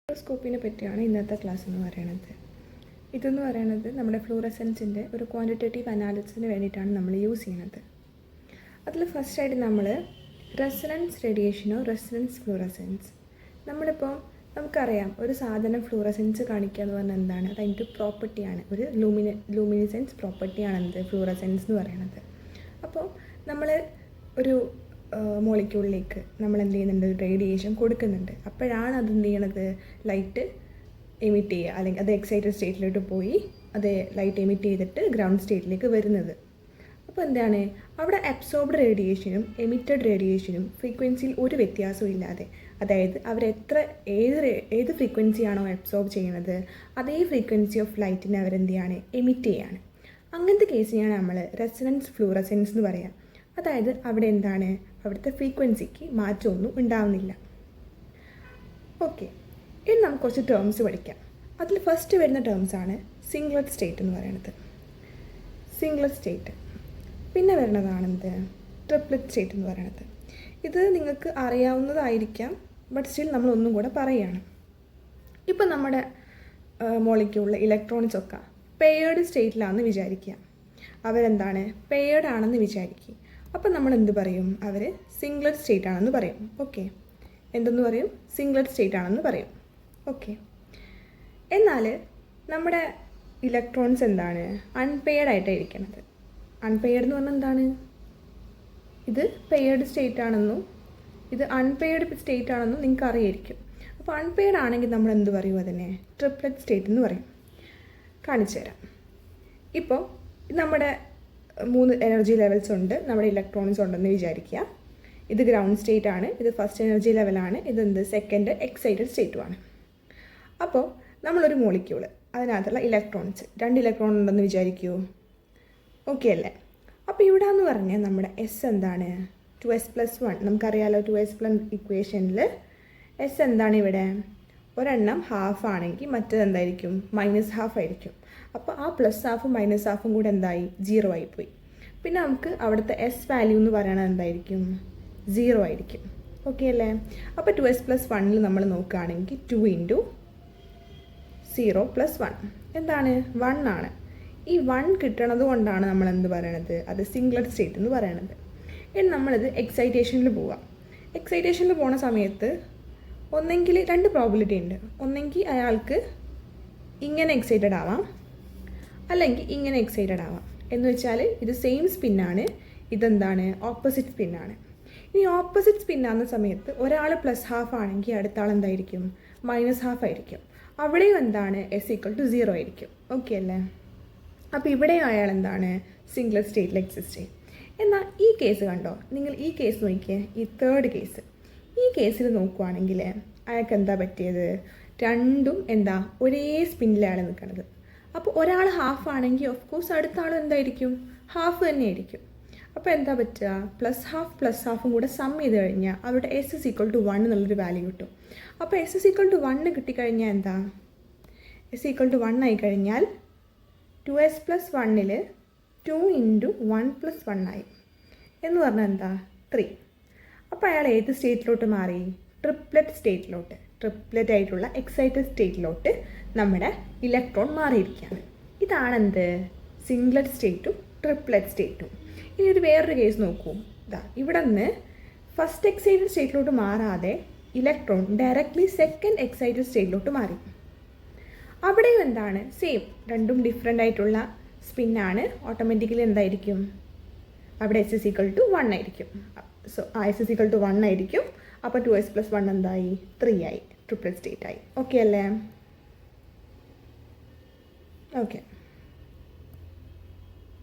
ഫ്ലൂറോസ്കോപ്പിനെ പറ്റിയാണ് ഇന്നത്തെ ക്ലാസ് എന്ന് പറയുന്നത്. ഇതെന്ന് പറയുന്നത് നമ്മുടെ ഫ്ലൂറസെൻസിൻ്റെ ഒരു ക്വാണ്ടിറ്റേറ്റീവ് അനാലിസിസിന് വേണ്ടിയിട്ടാണ് നമ്മൾ യൂസ് ചെയ്യുന്നത്. അതിൽ ഫസ്റ്റായിട്ട് നമ്മൾ റെസൊണൻസ് റേഡിയേഷനോ റെസൊണൻസ് ഫ്ലൂറസെൻസ്, നമുക്കറിയാം ഒരു സാധനം ഫ്ലൂറസെൻസ് കാണിക്കുക എന്ന് പറഞ്ഞാൽ എന്താണ്, അത് അതിൻ്റെ പ്രോപ്പർട്ടിയാണ്, ഒരു ലൂമിനിസെൻസ് പ്രോപ്പർട്ടിയാണ് എന്ത് ഫ്ലൂറസെൻസ് എന്ന് പറയുന്നത്. അപ്പോൾ നമ്മൾ ഒരു മോളിക്യൂളിലേക്ക് നമ്മൾ എന്ത് ചെയ്യുന്നുണ്ട്, ഒരു റേഡിയേഷൻ കൊടുക്കുന്നുണ്ട്. അപ്പോഴാണ് അത് എന്ത് ചെയ്യണത്, ലൈറ്റ് എമിറ്റ് ചെയ്യുക, അല്ലെങ്കിൽ അത് എക്സൈറ്റഡ് സ്റ്റേറ്റിലോട്ട് പോയി അത് ലൈറ്റ് എമിറ്റ് ചെയ്തിട്ട് ഗ്രൗണ്ട് സ്റ്റേറ്റിലേക്ക് വരുന്നത്. അപ്പോൾ എന്താണ്, അവിടെ അബ്സോർബ്ഡ് റേഡിയേഷനും എമിറ്റഡ് റേഡിയേഷനും ഫ്രീക്വൻസിയിൽ ഒരു വ്യത്യാസവും ഇല്ലാതെ, അതായത് ഏത് ഫ്രീക്വൻസിയാണോ അബ്സോർബ് ചെയ്യുന്നത് അതേ ഫ്രീക്വൻസി ഓഫ് ലൈറ്റിനെ അവരെന്ത് ചെയ്യാണ്, എമിറ്റ് ചെയ്യാണ്. അങ്ങനത്തെ കേസിനെയാണ് നമ്മൾ റെസൊണൻസ് ഫ്ലൂറസെൻസ് എന്ന് പറയാം. അതായത് അവിടെ എന്താണ്, അവിടുത്തെ ഫ്രീക്വൻസിക്ക് മാറ്റമൊന്നും ഉണ്ടാവുന്നില്ല. ഓക്കെ, ഇനി നമുക്ക് കുറച്ച് ടേംസ് പഠിക്കാം. അതിൽ ഫസ്റ്റ് വരുന്ന ടേംസാണ് സിംഗ്ലറ്റ് സ്റ്റേറ്റ് എന്ന് പറയുന്നത്. Singlet state. പിന്നെ വരുന്നതാണെന്ത്, ട്രിപ്ലറ്റ് സ്റ്റേറ്റ് എന്ന് പറയുന്നത്. ഇത് നിങ്ങൾക്ക് അറിയാവുന്നതായിരിക്കാം, ബട്ട് സ്റ്റിൽ നമ്മൾ ഒന്നും കൂടെ പറയുകയാണ്. ഇപ്പം നമ്മുടെ മോളിക്യൂളിലെ ഇലക്ട്രോൺസ് ഒക്കെ പെയർഡ് സ്റ്റേറ്റിലാണെന്ന് വിചാരിക്കുക. അവരെന്താണ്, പെയർഡ് ആണെന്ന് വിചാരിക്കുക. അപ്പം നമ്മൾ എന്ത് പറയും, അവർ സിംഗ്ലറ്റ് സ്റ്റേറ്റ് ആണെന്ന് പറയും. ഓക്കെ, എന്തെന്ന് പറയും, സിംഗ്ലറ്റ് സ്റ്റേറ്റ് ആണെന്ന് പറയും. ഓക്കെ, എന്നാൽ നമ്മുടെ ഇലക്ട്രോൺസ് എന്താണ്, അൺപെയർഡ് ആയിട്ടാണ് ഇരിക്കുന്നത്. അൺപെയർഡ് എന്ന് പറഞ്ഞാൽ എന്താണ്, ഇത് പെയർഡ് സ്റ്റേറ്റ് ആണെന്നും ഇത് അൺപെയർഡ് സ്റ്റേറ്റ് ആണെന്നും നിങ്ങൾക്ക് അറിയായിരിക്കും. അപ്പോൾ അൺപെയർഡ് ആണെങ്കിൽ നമ്മൾ എന്ത് പറയും, അതിനെ ട്രിപ്ലറ്റ് സ്റ്റേറ്റ് എന്ന് പറയും. കാണിച്ചു തരാം. ഇപ്പോൾ നമ്മുടെ 3 എനർജി ലെവൽസ് ഉണ്ട്, നമ്മുടെ ഇലക്ട്രോൺസ് ഉണ്ടെന്ന് വിചാരിക്കുക. ഇത് ഗ്രൗണ്ട് സ്റ്റേറ്റ് ആണ്, ഇത് ഫസ്റ്റ് എനർജി ലെവലാണ്, ഇതെന്ത് സെക്കൻഡ് എക്സൈറ്റഡ് സ്റ്റേറ്റുമാണ്. അപ്പോൾ നമ്മളൊരു മോളിക്യൂള്, അതിനകത്തുള്ള ഇലക്ട്രോൺസ് 2 ഇലക്ട്രോൺ ഉണ്ടെന്ന് വിചാരിക്കൂ. ഓക്കെ അല്ലേ? അപ്പോൾ ഇവിടെ എന്ന് പറഞ്ഞാൽ നമ്മുടെ എസ് എന്താണ്, 2s+1. നമുക്കറിയാലോ 2s+ ഇക്വേഷനിൽ എസ് എന്താണ്, ഇവിടെ ഒരെണ്ണം ഹാഫ് ആണെങ്കിൽ മറ്റേത് എന്തായിരിക്കും, -½ ആയിരിക്കും. അപ്പോൾ ആ +½ -½ കൂടെ എന്തായി, 0 ആയിപ്പോയി. പിന്നെ നമുക്ക് അവിടുത്തെ എസ് വാല്യൂ എന്ന് പറയുന്നത് എന്തായിരിക്കും, 0 ആയിരിക്കും. ഓക്കെ അല്ലേ? അപ്പോൾ 2s+1 നമ്മൾ നോക്കുകയാണെങ്കിൽ 2 × 0 + 1 എന്താണ്, 1 ആണ്. ഈ 1 കിട്ടണത് കൊണ്ടാണ് നമ്മൾ എന്ത് പറയണത്, അത് സിംഗ്ലറ്റ് സ്റ്റേറ്റ് എന്ന് പറയണത്. ഇനി നമ്മളിത് എക്സൈറ്റേഷനിൽ പോവാം. എക്സൈറ്റേഷനിൽ പോണ സമയത്ത് ഒന്നെങ്കിൽ 2 പ്രോബിലിറ്റി ഉണ്ട്. ഒന്നെങ്കിൽ അയാൾക്ക് ഇങ്ങനെ എക്സൈറ്റഡ് ആവാം, അല്ലെങ്കിൽ ഇങ്ങനെ എക്സൈറ്റഡ് ആവാം. എന്ന് വെച്ചാൽ ഇത് സെയിം സ്പിന്നാണ്, ഇതെന്താണ്, ഓപ്പോസിറ്റ് സ്പിന്നാണ്. ഇനി ഓപ്പോസിറ്റ് സ്പിന്നാകുന്ന സമയത്ത് ഒരാൾ +½ ആണെങ്കിൽ അടുത്ത ആൾ എന്തായിരിക്കും, -½ ആയിരിക്കും. അവിടെയും എന്താണ്, s=0 ആയിരിക്കും. ഓക്കെ അല്ലേ? അപ്പോൾ ഇവിടെയും അയാൾ എന്താണ്, സിംഗ്ലറ്റ് സ്റ്റേറ്റിൽ എക്സിസ്റ്റ് ചെയ്യും. എന്നാൽ ഈ കേസ് കണ്ടോ, നിങ്ങൾ ഈ കേസ് നോക്കിയേ, ഈ തേർഡ് കേസ്. ഈ കേസിൽ നോക്കുവാണെങ്കിൽ അയാൾക്ക് എന്താ പറ്റിയത്, രണ്ടും എന്താ ഒരേ സ്പിന്നിലാണ് നിൽക്കുന്നത്. അപ്പോൾ ഒരാൾ ഹാഫ് ആണെങ്കിൽ ഓഫ് കോഴ്സ് അടുത്ത ആൾ എന്തായിരിക്കും, ഹാഫ് തന്നെയായിരിക്കും. അപ്പോൾ എന്താ പറ്റുക, +½ കൂടെ സം ചെയ്ത് കഴിഞ്ഞാൽ അവിടെ s=1 എന്നുള്ളൊരു വാല്യൂ കിട്ടും. അപ്പോൾ s=1 കിട്ടിക്കഴിഞ്ഞാൽ എന്താ, s=1 ആയിക്കഴിഞ്ഞാൽ 2s+1 2 × 1 + 1 ആയി. എന്ന് പറഞ്ഞാൽ എന്താ, 3. അപ്പോൾ അയാൾ ഏത് സ്റ്റേറ്റിലോട്ട് മാറി, ട്രിപ്ലറ്റ് സ്റ്റേറ്റിലോട്ട്, ട്രിപ്ലറ്റ് ആയിട്ടുള്ള എക്സൈറ്റഡ് സ്റ്റേറ്റിലോട്ട് നമ്മുടെ ഇലക്ട്രോൺ മാറിയിരിക്കുകയാണ്. ഇതാണെന്ത്, സിംഗ്ലറ്റ് സ്റ്റേറ്റും ട്രിപ്ലറ്റ് സ്റ്റേറ്റും. ഇനി ഒരു വേറൊരു കേസ് നോക്കൂ. ഇവിടെ നിന്ന് ഫസ്റ്റ് എക്സൈറ്റഡ് സ്റ്റേറ്റിലോട്ട് മാറാതെ ഇലക്ട്രോൺ ഡയറക്റ്റ്ലി സെക്കൻഡ് എക്സൈറ്റഡ് സ്റ്റേറ്റിലോട്ട് മാറി. അവിടെയും എന്താണ്, സെയിം, രണ്ടും ഡിഫറെൻ്റ് ആയിട്ടുള്ള സ്പിന്നാണ്. ഓട്ടോമാറ്റിക്കലി എന്തായിരിക്കും, അവിടെ s=1 ആയിരിക്കും. സോ s=1 ആയിരിക്കും. അപ്പോൾ 2s+1 എന്തായി, 3 ആയി, ട്രിപ്ലറ്റ് സ്റ്റേറ്റ് ആയി. ഓക്കെ അല്ലേ? ഓക്കെ,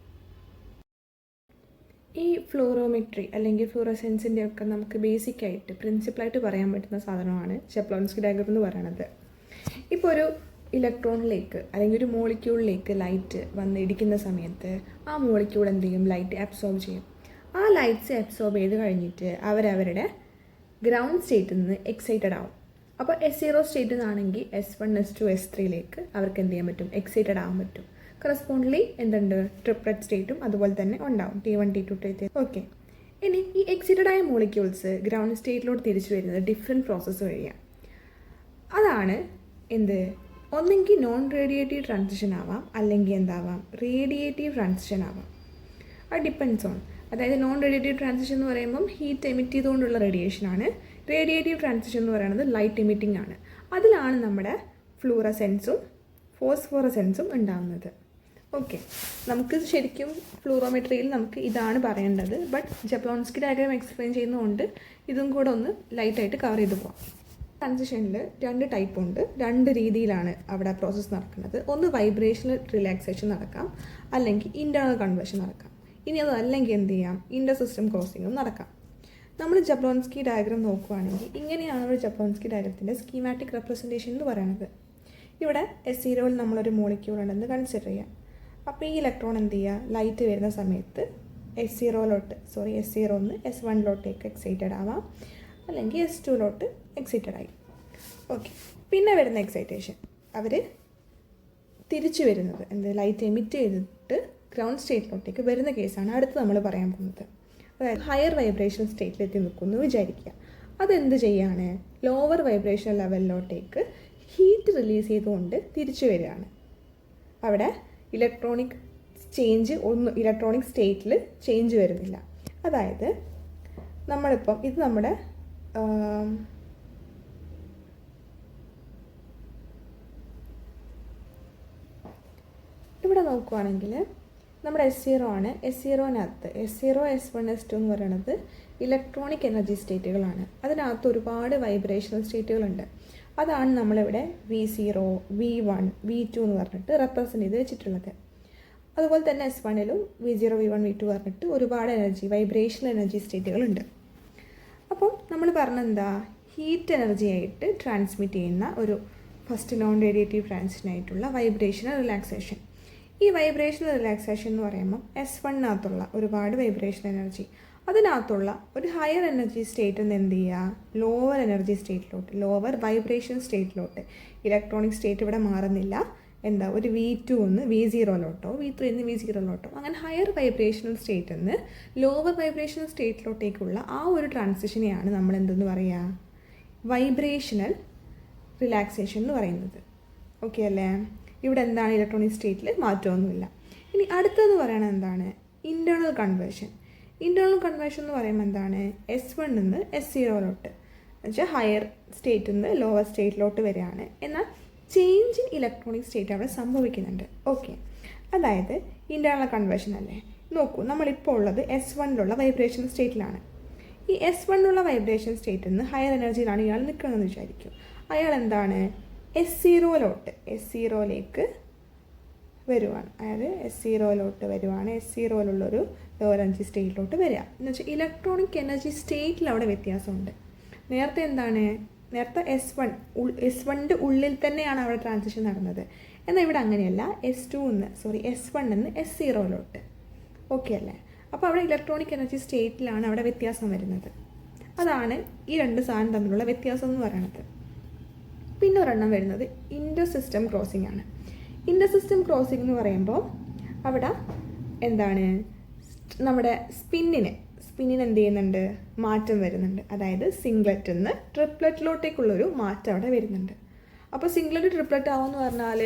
ഈ ഫ്ലൂറോമെട്രി അല്ലെങ്കിൽ ഫ്ലൂറസെൻസിൻ്റെ ഒക്കെ നമുക്ക് ബേസിക്കായിട്ട് പ്രിൻസിപ്പളായിട്ട് പറയാൻ പറ്റുന്ന സാധനമാണ് ചെപ്ലോൻസ്കി ഡയഗ്രം എന്ന് പറയുന്നത്. ഇപ്പോൾ ഒരു ഇലക്ട്രോണിലേക്ക് അല്ലെങ്കിൽ ഒരു മോളിക്യൂളിലേക്ക് ലൈറ്റ് വന്ന് ഇടിക്കുന്ന സമയത്ത് ആ മോളിക്യൂൾ എന്ത് ചെയ്യും, ലൈറ്റ് അബ്സോർബ് ചെയ്യും. ആ ലൈറ്റ്സ് അബ്സോർബ് ചെയ്ത് കഴിഞ്ഞിട്ട് അവരവരുടെ ഗ്രൗണ്ട് സ്റ്റേറ്റിൽ നിന്ന് എക്സൈറ്റഡ് ആവും. അപ്പോൾ s0 സ്റ്റേറ്റിൽ നിന്നാണെങ്കിൽ s1 s2 s3ലേക്ക് അവർക്ക് എന്ത് ചെയ്യാൻ പറ്റും, എക്സൈറ്റഡ് ആവാൻ പറ്റും. കറസ്പോണ്ട്ലി എന്തുണ്ട്, ട്രിപ്ലറ്റ് സ്റ്റേറ്റും അതുപോലെ തന്നെ ഉണ്ടാവും, T1 T2 T3. ഓക്കെ, ഇനി ഈ എക്സൈറ്റഡ് ആയ മോളിക്യൂൾസ് ഗ്രൗണ്ട് സ്റ്റേറ്റിലോട്ട് തിരിച്ചു വരുന്നത് ഡിഫറെൻറ്റ് പ്രോസസ്സ് വഴിയാണ്. അതാണ് ഇതാണ് എന്ത്, ഒന്നെങ്കിൽ നോൺ റേഡിയേറ്റീവ് ട്രാൻസിഷൻ ആവാം, അല്ലെങ്കിൽ എന്താവാം, റേഡിയേറ്റീവ് ട്രാൻസിഷൻ ആവാം. അത് ഡിപ്പെൻഡ്സ് ഓൺ, അതായത് നോൺ റേഡിയേറ്റീവ് ട്രാൻസിഷൻ എന്ന് പറയുമ്പം ഹീറ്റ് എമിറ്റ് ചെയ്തുകൊണ്ടുള്ള റേഡിയേഷനാണ്. റേഡിയേറ്റീവ് ട്രാൻസിഷൻ എന്ന് പറയുന്നത് ലൈറ്റ് എമിറ്റിംഗ് ആണ്. അതിലാണ് നമ്മുടെ ഫ്ലൂറസെൻസും ഫോസ്ഫോറസെൻസും ഉണ്ടാകുന്നത്. ഓക്കെ, നമുക്ക് ശരിക്കും ഫ്ലൂറോമെട്രിയിൽ നമുക്ക് ഇതാണ് പറയേണ്ടത്, ബട്ട് ജബ്ലോൺസ്കി ഡയഗ്രാം എക്സ്പ്ലെയിൻ ചെയ്യുന്നതുകൊണ്ട് ഇതും കൂടെ ഒന്ന് ലൈറ്റായിട്ട് കവർ ചെയ്ത് പോകാം. ട്രാൻസിഷനിൽ 2 ടൈപ്പ് ഉണ്ട്, 2 രീതിയിലാണ് അവിടെ പ്രോസസ്സ് നടക്കുന്നത്. ഒന്ന് വൈബ്രേഷണൽ റിലാക്സേഷൻ നടക്കാം, അല്ലെങ്കിൽ ഇൻറ്റേർണൽ കൺവേർഷൻ നടക്കാം. ഇനി അതല്ലെങ്കിൽ എന്ത് ചെയ്യാം, ഇൻ്റർ സിസ്റ്റം ക്രോസിങ്ങും നടക്കാം. നമ്മൾ ജബ്ലോൺസ്കി ഡയഗ്രാം നോക്കുകയാണെങ്കിൽ ഇങ്ങനെയാണ് ഒരു ജബ്ലോൺസ്കി ഡയഗ്രത്തിൻ്റെ സ്കീമാറ്റിക് റെപ്രസെൻറ്റേഷൻ എന്ന് പറയുന്നത്. ഇവിടെ S0 നമ്മളൊരു മോളിക്യൂൾ ഉണ്ടെന്ന് കൺസിഡർ ചെയ്യാം. അപ്പോൾ ഈ ഇലക്ട്രോൺ എന്ത് ചെയ്യുക, ലൈറ്റ് വരുന്ന സമയത്ത് S0 S1 എക്സൈറ്റഡ് ആവാം, അല്ലെങ്കിൽ S2 എക്സൈറ്റഡ് ആയി. ഓക്കെ, പിന്നെ വരുന്ന എക്സൈറ്റേഷൻ അവർ തിരിച്ചു വരുന്നത് എന്ത്, ലൈറ്റ് എമിറ്റ് ചെയ്തിട്ട് ഗ്രൗണ്ട് സ്റ്റേറ്റിലോട്ടേക്ക് വരുന്ന കേസാണ് അടുത്ത് നമ്മൾ പറയാൻ പോകുന്നത്. അതായത് ഹയർ വൈബ്രേഷൻ സ്റ്റേറ്റിലെത്തി നിൽക്കുന്നു വിചാരിക്കുക. അതെന്ത് ചെയ്യാണ്, ലോവർ വൈബ്രേഷൻ ലെവലിലോട്ടേക്ക് ഹീറ്റ് റിലീസ് ചെയ്തുകൊണ്ട് തിരിച്ചു വരികയാണ്. അവിടെ ഇലക്ട്രോണിക് സ്റ്റേറ്റിൽ ചേഞ്ച് വരുന്നില്ല. അതായത് നമ്മളിപ്പം ഇത് നമ്മുടെ ഇവിടെ നോക്കുകയാണെങ്കിൽ നമ്മുടെ S0 ആണ്. S0-നകത്ത് S0, S1, S2 എന്ന് പറയുന്നത് ഇലക്ട്രോണിക് എനർജി സ്റ്റേറ്റുകളാണ്. അതിനകത്ത് ഒരുപാട് വൈബ്രേഷണൽ സ്റ്റേറ്റുകളുണ്ട്. അതാണ് നമ്മളിവിടെ V0, V1, V2 എന്ന് പറഞ്ഞിട്ട് റെപ്രസെൻ്റ് ചെയ്ത് വെച്ചിട്ടുള്ളത്. അതുപോലെ തന്നെ S1-ലും V0, V1, V2 പറഞ്ഞിട്ട് ഒരുപാട് വൈബ്രേഷണൽ എനർജി സ്റ്റേറ്റുകളുണ്ട്. അപ്പോൾ നമ്മൾ പറഞ്ഞെന്താ, ഹീറ്റ് എനർജി ആയിട്ട് ട്രാൻസ്മിറ്റ് ചെയ്യുന്ന ഒരു ഫസ്റ്റ് നോൺ റേഡിയേറ്റീവ് ട്രാൻസിഷനായിട്ടുള്ള വൈബ്രേഷണൽ റിലാക്സേഷൻ. ഈ വൈബ്രേഷണൽ റിലാക്സേഷൻ എന്ന് പറയുമ്പോൾ S1-നകത്തുള്ള ഒരുപാട് വൈബ്രേഷൻ എനർജി, അതിനകത്തുള്ള ഒരു ഹയർ എനർജി സ്റ്റേറ്റിൽ നിന്ന് എന്ത് ചെയ്യുക, ലോവർ എനർജി സ്റ്റേറ്റിലോട്ട്, ലോവർ വൈബ്രേഷൻ സ്റ്റേറ്റിലോട്ട്, ഇലക്ട്രോണിക് സ്റ്റേറ്റ് ഇവിടെ മാറുന്നില്ല, എന്താ ഒരു V2 V0-ലോട്ടോ V3 V0-ലോട്ടോ, അങ്ങനെ ഹയർ വൈബ്രേഷണൽ സ്റ്റേറ്റിൽ നിന്ന് ലോവർ വൈബ്രേഷണൽ സ്റ്റേറ്റിലോട്ടേക്കുള്ള ആ ഒരു ട്രാൻസിഷനെയാണ് നമ്മൾ എന്തെന്ന് പറയുക, വൈബ്രേഷണൽ റിലാക്സേഷൻ എന്ന് പറയുന്നത്. ഓക്കെ അല്ലേ? ഇവിടെ എന്താണ്, ഇലക്ട്രോണിക് സ്റ്റേറ്റിൽ മാറ്റമൊന്നുമില്ല. ഇനി അടുത്തതെന്ന് പറയുന്നത് എന്താണ്, ഇൻറ്റേർണൽ കൺവേർഷൻ. ഇൻറ്റേർണൽ കൺവേർഷൻ എന്ന് പറയുമ്പോൾ എന്താണ്, S1 S0-ലോട്ട് എന്നുവെച്ചാൽ ഹയർ സ്റ്റേറ്റിൽ നിന്ന് ലോവർ സ്റ്റേറ്റിലോട്ട് വരികയാണ്. എന്നാൽ ചേഞ്ച് ഇൻ ഇലക്ട്രോണിക് സ്റ്റേറ്റ് അവിടെ സംഭവിക്കുന്നുണ്ട്. ഓക്കെ, അതായത് ഇൻറ്റേർണൽ കൺവേർഷൻ അല്ലേ. നോക്കൂ, നമ്മളിപ്പോൾ ഉള്ളത് S1-ലുള്ള വൈബ്രേഷൻ സ്റ്റേറ്റിലാണ്. ഈ S1-ലുള്ള വൈബ്രേഷൻ സ്റ്റേറ്റിൽ നിന്ന് ഹയർ എനർജിയിലാണ് ഇയാൾ നിൽക്കുന്നതെന്ന് വിചാരിക്കും. അയാൾ എന്താണ്, S0-ലേക്ക് വരുവാണ്. അതായത് S0-ലോട്ട് വരുവാണ്. S0-ലുള്ളൊരു ലോവർ എനർജി സ്റ്റേറ്റിലോട്ട് വരിക എന്ന് വെച്ചാൽ ഇലക്ട്രോണിക് എനർജി സ്റ്റേറ്റിൽ അവിടെ വ്യത്യാസമുണ്ട്. നേരത്തെ എന്താണ്, നേരത്തെ S1-ൻ്റെ ഉള്ളിൽ തന്നെയാണ് അവിടെ ട്രാൻസിഷൻ നടന്നത്. എന്നാൽ ഇവിടെ അങ്ങനെയല്ല, S1 S0-ലോട്ട്. ഓക്കെ അല്ലേ? അപ്പോൾ അവിടെ ഇലക്ട്രോണിക് എനർജി സ്റ്റേറ്റിലാണ് അവിടെ വ്യത്യാസം വരുന്നത്. അതാണ് ഈ 2 സാധനം തമ്മിലുള്ള വ്യത്യാസം എന്ന് പറയുന്നത്. പിന്നെ ഒരെണ്ണം വരുന്നത് ഇൻ്റർ സിസ്റ്റം ക്രോസിംഗ് ആണ്. ഇൻ്റർ സിസ്റ്റം ക്രോസിംഗ് എന്ന് പറയുമ്പോൾ അവിടെ എന്താണ്, നമ്മുടെ സ്പിന്നിന് എന്ത് ചെയ്യുന്നുണ്ട്, മാറ്റം വരുന്നുണ്ട്. അതായത് സിംഗ്ലറ്റിൽ നിന്ന് ട്രിപ്ലറ്റിലോട്ടേക്കുള്ളൊരു മാറ്റം അവിടെ വരുന്നുണ്ട്. അപ്പോൾ സിംഗ്ലറ്റ് ട്രിപ്ലറ്റ് ആവുമെന്ന് പറഞ്ഞാൽ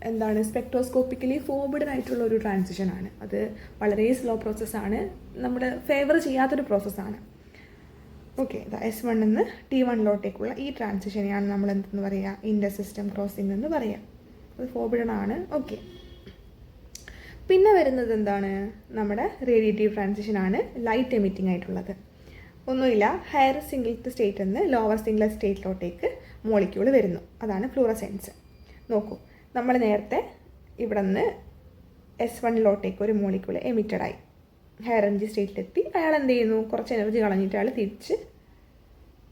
എന്താണ്, സ്പെക്ട്രോസ്കോപ്പിക്കലി ഫോർബിഡൻ ആയിട്ടുള്ള ഒരു ട്രാൻസിഷനാണ്. അത് വളരെ സ്ലോ പ്രോസസ്സാണ്, നമ്മുടെ ഫേവർ ചെയ്യാത്തൊരു പ്രോസസ്സാണ്. ഓക്കെ, S1 T1-ലോട്ടേക്കുള്ള ഈ ട്രാൻസിഷനെയാണ് നമ്മൾ എന്തെന്ന് പറയുക, ഇൻ്റർ സിസ്റ്റം ക്രോസിംഗ് എന്ന് പറയുക. അത് ഫോർബിഡൻ ആണ്. ഓക്കെ, പിന്നെ വരുന്നത് എന്താണ്, നമ്മുടെ റേഡിയേറ്റീവ് ട്രാൻസിഷനാണ്, ലൈറ്റ് എമിറ്റിംഗ് ആയിട്ടുള്ളത്. ഒന്നുമില്ല, ഹയർ സിംഗിൾത്ത് സ്റ്റേറ്റിൽ നിന്ന് ലോവർ സിംഗിൾ സ്റ്റേറ്റിലോട്ടേക്ക് മോളിക്യൂൾ വരുന്നു. അതാണ് ഫ്ലൂറസെൻസ്. നോക്കൂ, നമ്മൾ നേരത്തെ ഇവിടെ നിന്ന് S1-ലോട്ടേക്ക് ഒരു മോളിക്യൂൾ എമിറ്റഡായി ഹയർ എനർജി സ്റ്റേറ്റിലെത്തി. അയാൾ എന്ത് ചെയ്യുന്നു, കുറച്ച് എനർജി കളഞ്ഞിട്ട് അയാൾ തിരിച്ച്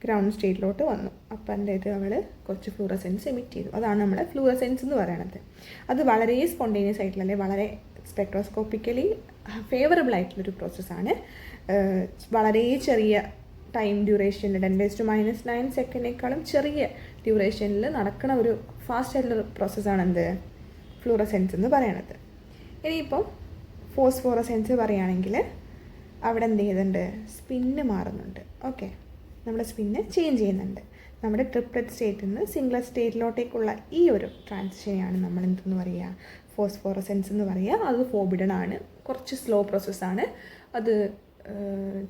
ഗ്രൗണ്ട് സ്റ്റേറ്റിലോട്ട് വന്നു. അപ്പം എന്ത് അവൾ കുറച്ച് ഫ്ലൂറസെൻസ് എമിറ്റ് ചെയ്തു. അതാണ് നമ്മുടെ ഫ്ലൂറസെൻസ് എന്ന് പറയുന്നത്. അത് വളരെ സ്പോണ്ടേനിയസ് ആയിട്ടുള്ള, അല്ലെങ്കിൽ വളരെ സ്പെക്ട്രോസ്കോപ്പിക്കലി ഫേവറബിൾ ആയിട്ടുള്ളൊരു പ്രോസസ്സാണ്. വളരെ ചെറിയ ടൈം ഡ്യൂറേഷനിൽ 10⁻⁹ സെക്കൻഡിനേക്കാളും ചെറിയ ഡ്യൂറേഷനിൽ നടക്കുന്ന ഒരു ഫാസ്റ്റ് ആയിട്ടുള്ള പ്രോസസ്സാണ് എന്ത്, ഫ്ലൂറസെൻസ് എന്ന് പറയണത്. ഇനിയിപ്പം ഫോസ്ഫോറസെൻസ് പറയുകയാണെങ്കിൽ അവിടെ എന്ത് ചെയ്യുന്നുണ്ട്, സ്പിന്ന് മാറുന്നുണ്ട്. ഓക്കെ, നമ്മുടെ സ്പിന്ന് ചേഞ്ച് ചെയ്യുന്നുണ്ട്. നമ്മുടെ ട്രിപ്ലറ്റ് സ്റ്റേറ്റിൽ നിന്ന് സിംഗിളറ്റ് സ്റ്റേറ്റിലോട്ടേക്കുള്ള ഈ ഒരു ട്രാൻസിഷനെയാണ് നമ്മൾ എന്തെന്ന് പറയുക, ഫോസ്ഫോറസെൻസ് എന്ന് പറയുക. അത് ഫോർബിഡൻ ആണ്, കുറച്ച് സ്ലോ പ്രോസസ്സാണ്. അത്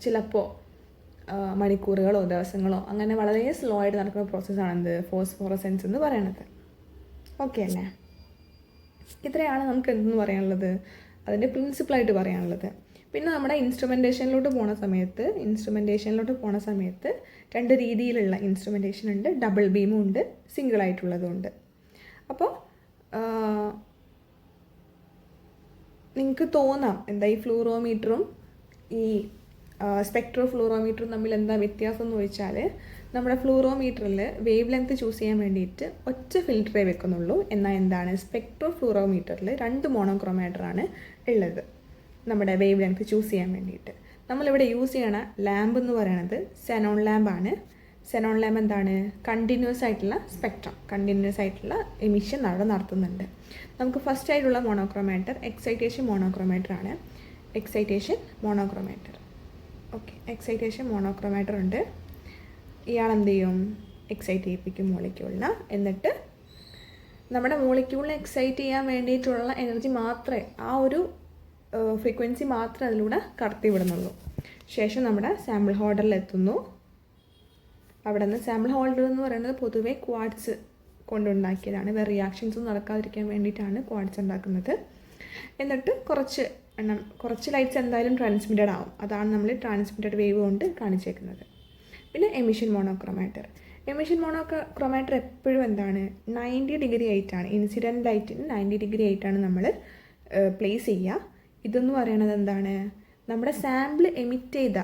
ചിലപ്പോൾ മണിക്കൂറുകളോ ദിവസങ്ങളോ അങ്ങനെ വളരെ സ്ലോ ആയിട്ട് നടക്കുന്ന പ്രോസസ്സാണ് എന്ത്, ഫോസ്ഫോറസെൻസ് എന്ന് പറയണത്. ഓക്കെ അല്ലേ? ഇത്രയാണ് നമുക്ക് എന്തെന്ന് പറയാനുള്ളത്, അതിൻ്റെ പ്രിൻസിപ്പിളായിട്ട് പറയാനുള്ളത്. പിന്നെ നമ്മുടെ ഇൻസ്ട്രുമെൻറ്റേഷനിലോട്ട് പോണ സമയത്ത് രണ്ട് രീതിയിലുള്ള ഇൻസ്ട്രുമെൻറ്റേഷൻ ഉണ്ട്. ഡബിൾ ബീമും ഉണ്ട്, സിംഗിൾ ആയിട്ടുള്ളതും ഉണ്ട്. അപ്പോൾ നിങ്ങൾക്ക് തോന്നാം എന്താ ഈ ഫ്ലൂറോമീറ്ററും ഈ സ്പെക്ട്രോഫ്ലൂറോമീറ്ററും തമ്മിൽ എന്താ വ്യത്യാസം എന്ന് ചോദിച്ചാൽ, നമ്മുടെ ഫ്ലൂറോമീറ്ററിൽ വേവ് ലെങ്ത് ചൂസ് ചെയ്യാൻ വേണ്ടിയിട്ട് ഒറ്റ ഫിൽറ്ററേ വെക്കുന്നുള്ളൂ. എന്നാൽ എന്താണ്, സ്പെക്ട്രോഫ്ലൂറോമീറ്ററിൽ 2 മോണോക്രോമാറ്ററാണ് ഉള്ളത് നമ്മുടെ വേവ് ലെങ്ത് ചൂസ് ചെയ്യാൻ വേണ്ടിയിട്ട്. നമ്മളിവിടെ യൂസ് ചെയ്യണ ലാമ്പ് എന്ന് പറയുന്നത് സെനോൺ ലാമ്പാണ്. സെനോൺ ലാമ്പ് എന്താണ്, കണ്ടിന്യൂസ് ആയിട്ടുള്ള സ്പെക്ട്രം, കണ്ടിന്യൂസ് ആയിട്ടുള്ള എമിഷൻ നടത്തുന്നുണ്ട്. നമുക്ക് ഫസ്റ്റ് ആയിട്ടുള്ള മോണോക്രോമാറ്റർ എക്സൈറ്റേഷൻ മോണോക്രോമാറ്റർ ആണ്. എക്സൈറ്റേഷൻ മോണോക്രോമാറ്റർ ഉണ്ട്. ഇയാൾ എന്ത് ചെയ്യും, എക്സൈറ്റ് ചെയ്യിപ്പിക്കും മോളിക്യൂളിനെ. എന്നിട്ട് നമ്മുടെ മോളിക്യൂളിനെ എക്സൈറ്റ് ചെയ്യാൻ വേണ്ടിയിട്ടുള്ള എനർജി മാത്രമേ, ആ ഒരു ഫ്രീക്വൻസി മാത്രമേ അതിലൂടെ കടത്തി വിടുന്നുള്ളൂ. ശേഷം നമ്മുടെ സാമ്പിൾ ഹോൾഡറിൽ എത്തുന്നു. അവിടെ നിന്ന് സാമ്പിൾ ഹോൾഡർ എന്ന് പറയുന്നത് പൊതുവേ ക്വാർട്സ് കൊണ്ടുണ്ടാക്കിയതാണ്. വേറെ റിയാക്ഷൻസ് നടക്കാതിരിക്കാൻ വേണ്ടിയിട്ടാണ് ക്വാർട്സ് ഉണ്ടാക്കുന്നത്. എന്നിട്ട് കുറച്ച് ലൈറ്റ്സ് എന്തായാലും ട്രാൻസ്മിറ്റഡ് ആവും. അതാണ് നമ്മൾ ട്രാൻസ്മിറ്റഡ് വേവ് കൊണ്ട് കാണിച്ചേക്കുന്നത്. പിന്നെ എമിഷൻ മോണോക്രോമാറ്റർ എപ്പോഴും എന്താണ്, 90 ഡിഗ്രി ആയിട്ടാണ്, ഇൻസിഡൻറ്റ് ലൈറ്റിന് 90 ഡിഗ്രി ആയിട്ടാണ് നമ്മൾ പ്ലേസ് ചെയ്യുക. ഇതെന്ന് പറയുന്നത് എന്താണ്, നമ്മുടെ സാമ്പിൾ എമിറ്റ് ചെയ്ത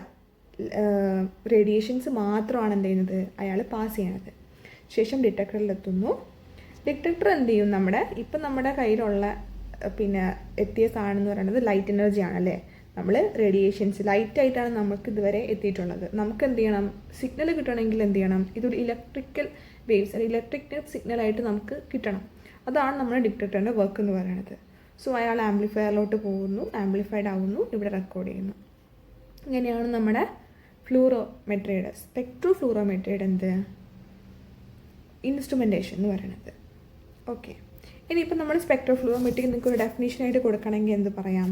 റേഡിയേഷൻസ് മാത്രമാണ് എന്ത് ചെയ്യുന്നത്, അയാൾ പാസ് ചെയ്യണത്. ശേഷം ഡിറ്റക്ടറിലെത്തുന്നു. ഡിറ്റക്ടർ എന്ത് ചെയ്യും, നമ്മുടെ കയ്യിലുള്ള എത്തിയ സാധനം എന്ന് പറയുന്നത് ലൈറ്റ് എനർജി ആണല്ലേ. നമ്മൾ റേഡിയേഷൻസ് ലൈറ്റായിട്ടാണ് നമുക്ക് ഇതുവരെ എത്തിയിട്ടുള്ളത്. നമുക്ക് എന്ത് ചെയ്യണം, സിഗ്നൽ കിട്ടണമെങ്കിൽ എന്ത് ചെയ്യണം, ഇതൊരു ഇലക്ട്രിക്കൽ വേവ്സ് അല്ലെങ്കിൽ ഇലക്ട്രിക്കൽ സിഗ്നലായിട്ട് നമുക്ക് കിട്ടണം. അതാണ് നമ്മുടെ ഡിറ്റക്ടറിൻ്റെ വർക്ക് എന്ന് പറയുന്നത്. സോ അയാൾ ആംപ്ലിഫയറിലോട്ട് പോകുന്നു, ആംപ്ലിഫൈഡ് ആവുന്നു, ഇവിടെ റെക്കോർഡ് ചെയ്യുന്നു. ഇങ്ങനെയാണ് നമ്മുടെ സ്പെക്ട്രോഫ്ലൂറോമെട്രിയുടെ ഇൻസ്ട്രുമെൻറ്റേഷൻ എന്ന് പറയുന്നത്. ഓക്കെ, ഇനിയിപ്പോൾ നമ്മൾ സ്പെക്ട്രോഫ്ലൂറോമെട്രിക്ക് നിങ്ങൾക്ക് ഒരു ഡെഫിനേഷനായിട്ട് കൊടുക്കണമെങ്കിൽ എന്ത് പറയാം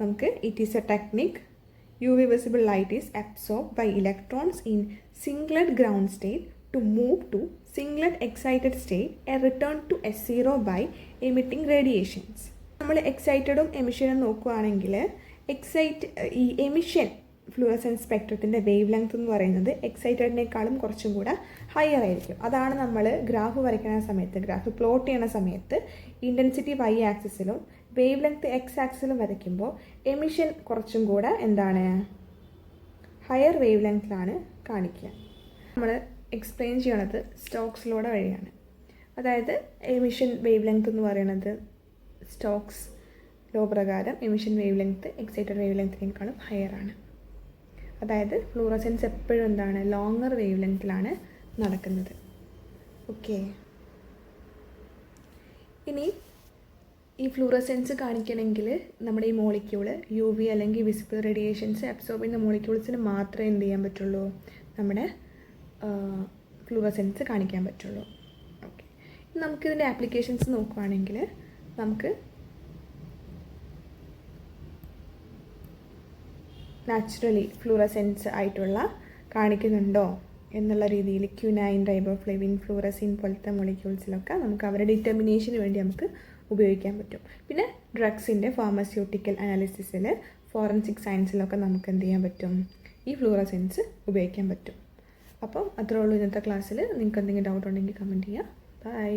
നമുക്ക്, it is A technique UV visible light is absorbed by electrons in singlet ground state to move to singlet excited state and return to S0 by emitting radiations. നമ്മൾ എക്സൈറ്റഡും എമിഷനും നോക്കുകയാണെങ്കിൽ ഈ എമിഷൻ ഫ്ലൂറസെൻസ് സ്പെക്ട്രത്തിൻ്റെ വേവ് ലെങ്ത് എന്ന് പറയുന്നത് എക്സൈറ്റഡിനേക്കാളും കുറച്ചും കൂടെ higher ആയിരിക്കും. അതാണ് നമ്മൾ ഗ്രാഫ് വരയ്ക്കുന്ന സമയത്ത്, ഗ്രാഫ് പ്ലോട്ട് ചെയ്യുന്ന സമയത്ത് ഇൻറ്റൻസിറ്റി Y ആക്സിസിലും വേവ് ലെങ്ത് X ആക്സിസിലും വരയ്ക്കുമ്പോൾ എമിഷൻ കുറച്ചും കൂടെ ഹയർ വേവ് ലെങ്ത്തിലാണ് കാണിക്കുക. നമ്മൾ എക്സ്പ്ലെയിൻ ചെയ്യണത് സ്റ്റോക്സ് ലോയുടെ വഴിയാണ്. അതായത് എമിഷൻ വേവ് ലെങ്ത് എന്ന് പറയുന്നത് സ്റ്റോക്സ് ലോ പ്രകാരം എമിഷൻ വേവ് ലെങ്ത് എക്സൈറ്റഡ് വേവ് ലെങ്ത്തിനേക്കാളും ഹയർ ആണ്. അതായത് ഫ്ലൂറസെൻസ് എപ്പോഴും ലോങ്ങർ വേവ് ലെങ്ത്തിലാണ് നടക്കുന്നത്. ഓക്കെ, ഇനി ഈ ഫ്ലൂറസെൻസ് കാണിക്കണമെങ്കിൽ നമ്മുടെ ഈ മോളിക്യൂള് UV അല്ലെങ്കിൽ വിസിബിൾ റേഡിയേഷൻസ് അബ്സോർബ് ചെയ്യുന്ന മോളിക്യൂൾസിന് മാത്രമേ എന്ത് ചെയ്യാൻ പറ്റുള്ളൂ, നമ്മുടെ ഫ്ലൂറസെൻസ് കാണിക്കാൻ പറ്റുള്ളൂ. ഓക്കെ, നമുക്കിതിൻ്റെ ആപ്ലിക്കേഷൻസ് നോക്കുകയാണെങ്കിൽ നമുക്ക് നാച്ചുറലി ഫ്ലൂറസെൻസ് ആയിട്ടുള്ള കാണിക്കുന്നുണ്ടോ എന്നുള്ള രീതിയിൽ ക്യുനൈൻ, റൈബോഫ്ലേവിൻ, ഫ്ലൂറസിൻ പോലത്തെ മോളിക്യൂൾസിലൊക്കെ നമുക്ക് അവരുടെ ഡിറ്റർമിനേഷന് വേണ്ടി നമുക്ക് ഉപയോഗിക്കാൻ പറ്റും. പിന്നെ ഡ്രഗ്സിൻ്റെ ഫാർമസ്യൂട്ടിക്കൽ അനാലിസിസിൽ, ഫോറൻസിക് സയൻസിലൊക്കെ നമുക്ക് എന്ത് ചെയ്യാൻ പറ്റും, ഈ ഫ്ലൂറസെൻസ് ഉപയോഗിക്കാൻ പറ്റും. അപ്പോൾ അത്രേ ഉള്ളൂ ഇന്നത്തെ ക്ലാസ്സിൽ. നിങ്ങൾക്ക് എന്തെങ്കിലും ഡൗട്ട് ഉണ്ടെങ്കിൽ കമൻറ്റ് ചെയ്യുക. ബൈ.